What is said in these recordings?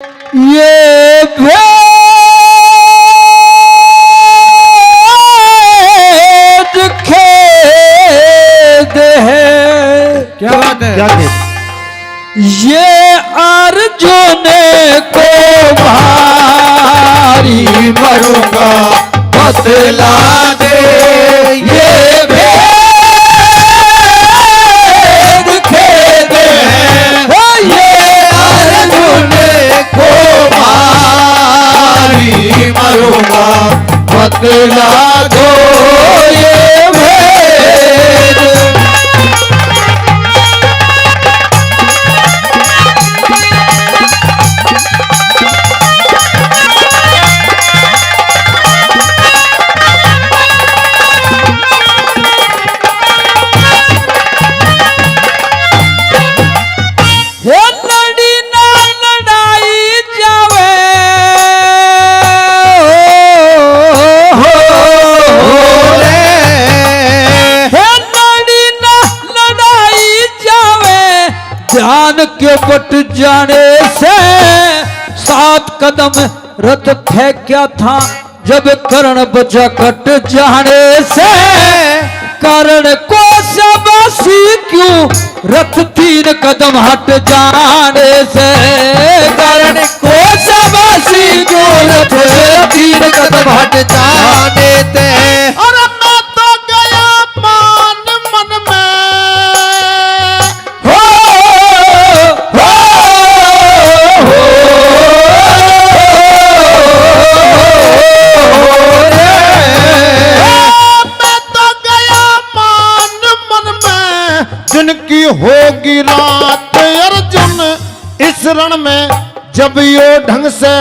ये भेद खेद है। क्या बात है? क्या खेद? ये अर्जुन को भारी मरूंगा बतला दे। ये भेद खेद है। ये अर्जुन को भारी मरूंगा बतला दो ये भेद। ध्यान के बट जाने से 7 कदम रथ फेंका था जब कर्ण बचा कट जाने से। कर्ण को शाबाशी क्यों रथ 3 कदम हट जाने से। कर्ण को शाबाशी क्यों रथ 3 कदम हट जाने से। अरे मैं तो गया मान मन में जिनकी होगी रात अर्जुन इस रण में जब यो ढंग से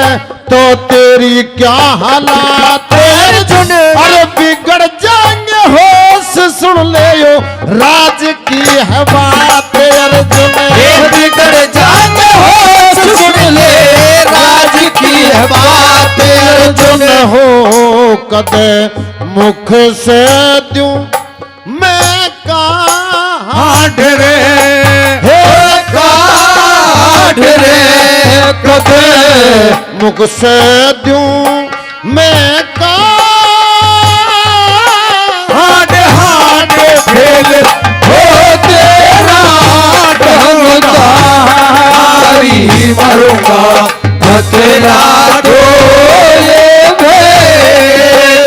तो तेरी क्या हालात अर्जुन। अरे बिगड़ जाएंगे होश सुन ले यो राज की है बात अर्जुन। बिगड़ जाएंगे होश सुन ले राज की है बात अर्जुन। हो कदे मुख से दूं मैं काढ़ रे काढ़ रे कदे मुख से दूं मैं काढ़ हाथ फेल हो तेरा ढंगदारी मरूंगा बतला दो ये भेद।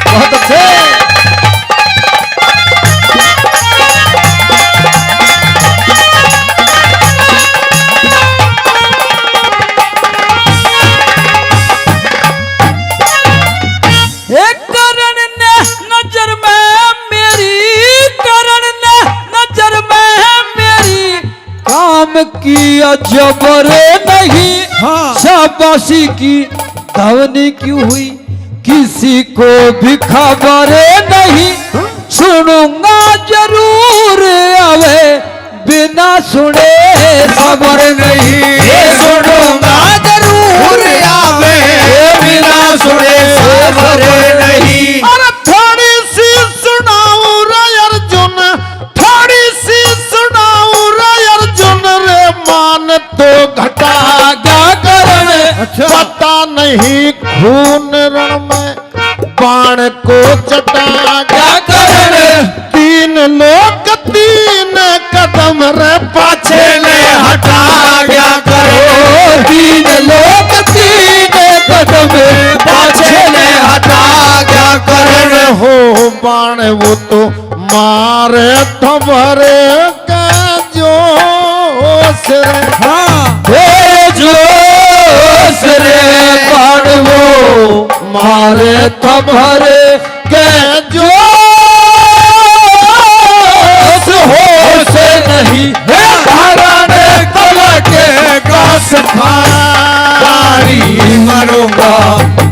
बहुत अच्छे। करण ने नजर में मेरी करण ने नजर में मेरी काम किया जबर नहीं। शाबाशी की धवनी क्यों हुई किसी को भी खबर नहीं। सुनूंगा जरूर आवे बिना सुने खबर नहीं। सुनूंगा जरूर आवे बिना सुने खबर नहीं। अरे थोड़ी सी सुनाऊं रे अर्जुन थोड़ी सी सुनाऊं रे अर्जुन रे मान तो घटा क्या करण पता नहीं खून रण में बाण को चटा क्या करण 3 लोग 3 कदम रे पाछे ने हटा क्या करो 3 लोग 3 कदम पाछे ने हटा क्या करण हो बाण वो तो मारे थमरे का जोश रे। हे जोश रे बाण वो मारे तुम्हारे के जोश होश नहीं। हे धरण कला के गास खारी मरूंगा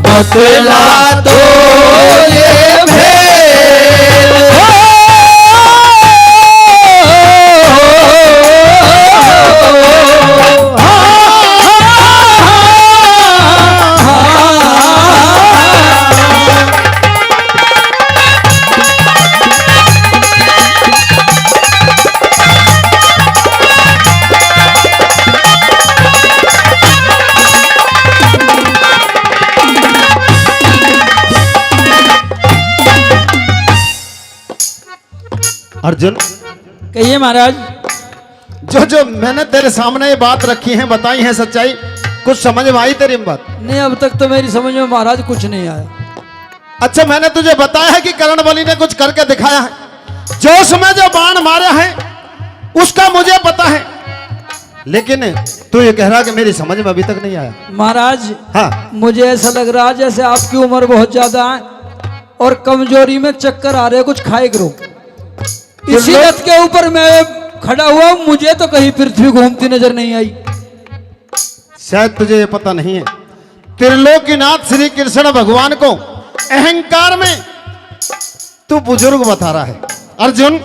बतला दो ये भेद। अर्जुन, कहिए महाराज। जो जो मैंने तेरे सामने ये बात रखी है, बताई है सच्चाई, कुछ समझ में आई तेरी बात? नहीं, अब तक तो मेरी समझ में महाराज कुछ नहीं आया। अच्छा, मैंने तुझे बताया है कि कर्ण बलि ने कुछ करके दिखाया है। जो उसमें जो बाण मारे हैं उसका मुझे पता है, लेकिन तू ये कह रहा कि मेरी समझ में अभी तक नहीं आया। महाराज, हाँ, मुझे ऐसा लग रहा है जैसे आपकी उम्र बहुत ज्यादा है और कमजोरी में चक्कर आ रहे, कुछ खाए करो। इसी रथ के ऊपर मैं खड़ा हुआ, मुझे तो कहीं पृथ्वी घूमती नजर नहीं आई। शायद तुझे ये पता नहीं है, त्रिलोकीनाथ श्री कृष्ण भगवान को अहंकार में तू बुजुर्ग बता रहा है। अर्जुन,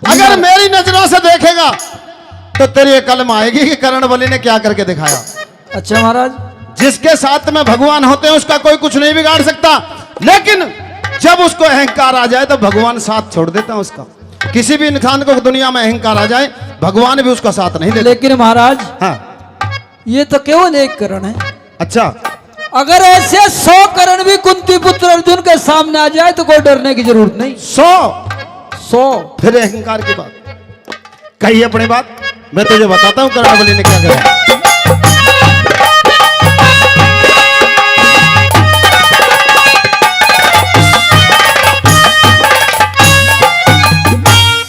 अगर मेरी नजरों से देखेगा तो तेरी ये कलम आएगी कि कर्ण बलि ने क्या करके दिखाया। अच्छा महाराज, जिसके साथ में भगवान होते हैं उसका कोई कुछ नहीं बिगाड़ सकता, लेकिन जब उसको अहंकार आ जाए तो भगवान साथ छोड़ देता है उसका। किसी भी इंसान को दुनिया में अहंकार आ जाए, भगवान भी उसका साथ नहीं देते। लेकिन महाराज, हाँ, ये तो केवल एक करण है। अच्छा, अगर ऐसे 100 करण भी कुंती पुत्र अर्जुन के सामने आ जाए तो कोई डरने की जरूरत नहीं। 100 फिर अहंकार की बात कही अपनी बात। मैं तुझे बताता हूं कर्ण बलि ने क्या करा।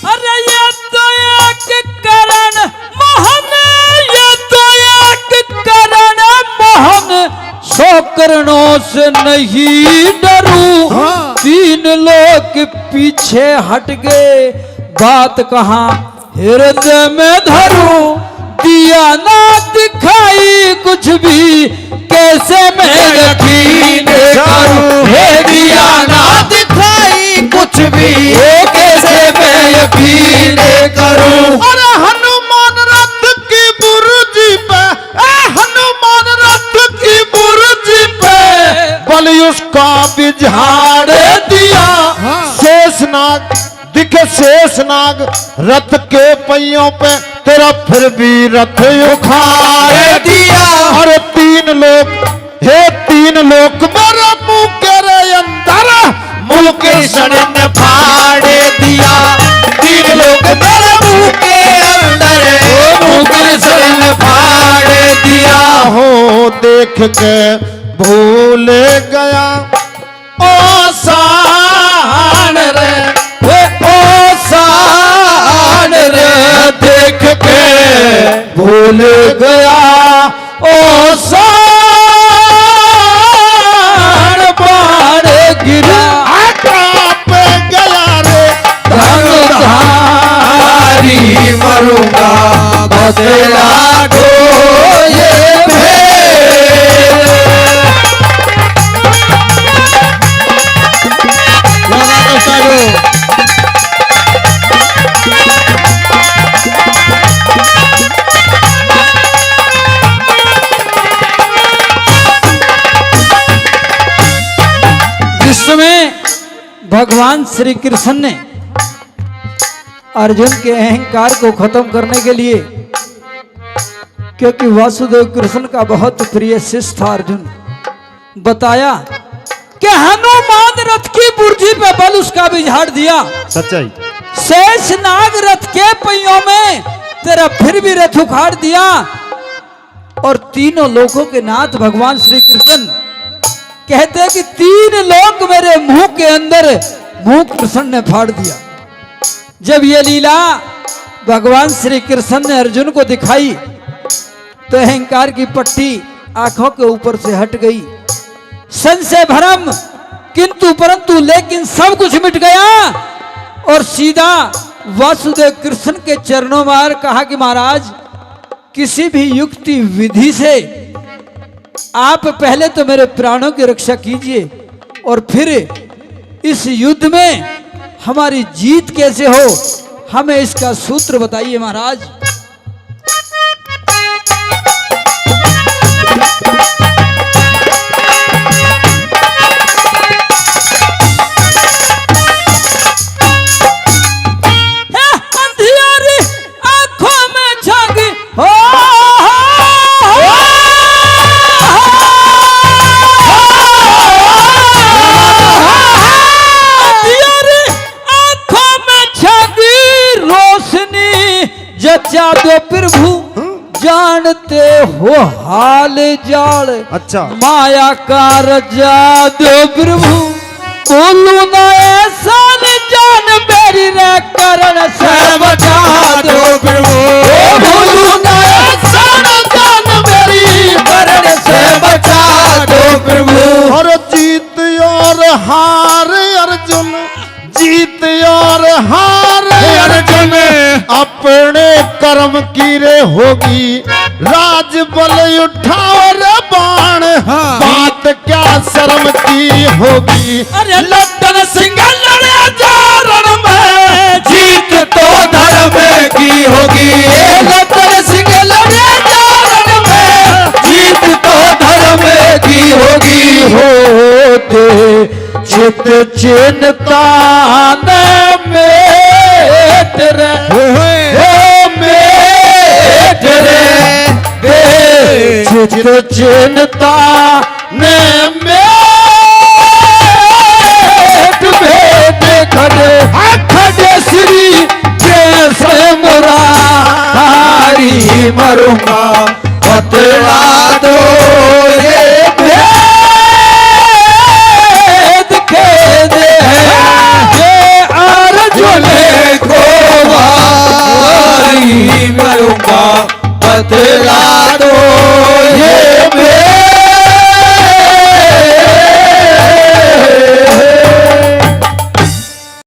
अरे ये तो एक करण मोहन, ये तो एक करण मोहन, 100 करणों से नहीं डरूं। हाँ। 3 लोग पीछे हट गए, बात कहाँ हृदय में धरूं। दिया ना दिखाई कुछ भी, कैसे मैं यकीन करूं। हे दिया ना दिखाई कुछ भी, कैसे मैं यकीन करूं। अरे हनुमान रथ की बुर्जी पे, हनुमान रथ की बुर्जी पे बलि उसका बिझाड़ दिया। शेषनाग दिखे, शेषनाग रथ के पहियों पे, तेरा फिर भी रथ उखाड़ दिया। और 3 लोग, हे 3 लोग मेरे मुंह के अंदर मुंह के सड़न फाड़ दिया। 3 लोग मेरे मुंह के अंदर मुंह के सड़न फाड़ दिया। हो देख के भूल गया ओ सान रे, ओ सान रे, देख के भूल गया ओ सान। बाण गिरा कांप गया रे, धनुधारी मरूंगा, बदला दो ये जिसमें भगवान श्री कृष्ण ने अर्जुन के अहंकार को खत्म करने के लिए, क्योंकि वासुदेव कृष्ण का बहुत प्रिय शिष्य था अर्जुन, बताया कि हनुमान रथ की बुर्जी पे बल उसका बिझाड़ दिया। सच्चाई। शेषनाग रथ के पहियों में तेरा फिर भी रथ उखाड़ दिया। और 3 लोगों के नाथ भगवान श्री कृष्ण कहते हैं कि 3 लोग मेरे मुंह के अंदर मुंह कृष्ण ने फाड़ दिया। जब ये लीला भगवान श्री कृष्ण ने अर्जुन को दिखाई तो अहंकार की पट्टी आंखों के ऊपर से हट गई। संशय भरम किंतु परंतु लेकिन सब कुछ मिट गया और सीधा वासुदेव कृष्ण के चरणों में कहा कि महाराज, किसी भी युक्ति विधि से आप पहले तो मेरे प्राणों की रक्षा कीजिए और फिर इस युद्ध में हमारी जीत कैसे हो, हमें इसका सूत्र बताइए महाराज। अंधियारी आंखों में झांकी हो, अंधियारी आंखों में झांकी दो प्रभु जानते हो हाल जाल अच्छा माया का रजा दो प्रभु बोलू ना ऐसा न जान मेरी रे करण से बचा दो प्रभु बोलू ना ऐसा न जान मेरी करण से बचा दो प्रभु। और जीत और हार अर्जुन जीत और हार अर्जुन अपने कर्म की रे होगी राज बल उठाओ रे बाण बात क्या शर्म की होगी। अरे लट्टन सिंह लड़े जारण में जीत तो धर्म की होगी लट्टन सिंह लड़े जारण में जीत तो धर्म की होगी होते चित चिन्ता में तेरे चित चिन्ता